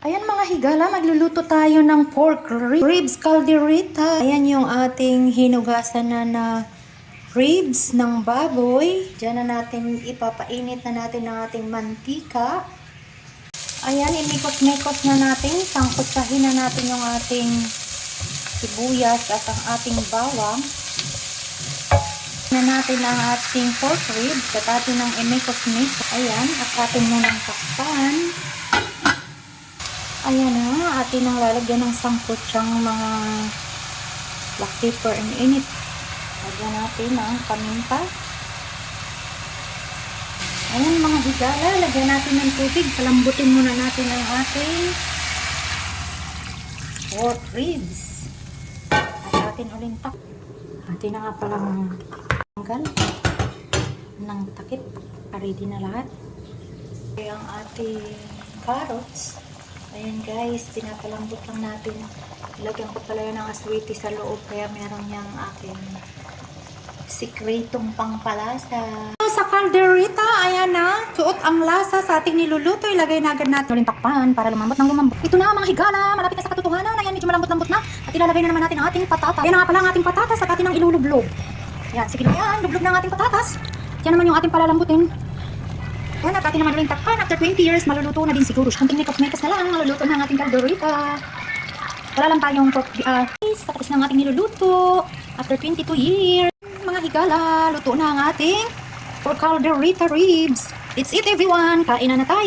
Ayan mga higala, magluluto tayo ng pork ribs caldereta. Ayan yung ating hinugasan na ribs ng baboy. Diyan na natin ipapainit na natin ng ating mantika. Ayan, inikot-mikot na natin. Sangkutsahin na natin yung ating sibuyas at ang ating bawang. Na natin ang ating pork ribs at atin ang imikot-mikot. Ayan, at atin munang takpan. Ayan na, atin ang lalagyan ng sangkutsang mga black pepper and init. Lagyan natin ang paminta. Ayan mga higala, lagyan natin ng tubig. Palambutin muna natin ang ating pork ribs. At atin uling atin na nga palang tanggal ng takip. Ready na lahat. Ang ating carrots. Ayan guys, pinapalambot lang natin. Ilagyan ko pala yun ng aswiti sa loob kaya meron niyang aking sikretong pangpalasa. Sa caldereta, ayan na. Suot ang lasa sa ating niluluto. Ilagay na agad natin uling takpan para lumambot ng lumambot. Ito na mga higala, malapit na sa katotohanan. Ayan, medyo malambot-lambot na. At ilalagay na naman natin ang ating patatas. Ayan na nga pala ang ating patatas at atin ang ilulublog. Ayan, sige na yan. Lublog na ang ating patatas. Yan naman yung ating palalambutin. Ayan, at atin naman uling takpan. After 20 years, maluluto na din siguro. Kunting mekas na lang, maluluto na ang ating caldereta. Wala lang tayong tapos na ang ating niluluto. After 22 years, mga higala, luto na ang ating pork caldereta ribs. It's it everyone. Kain na tayo.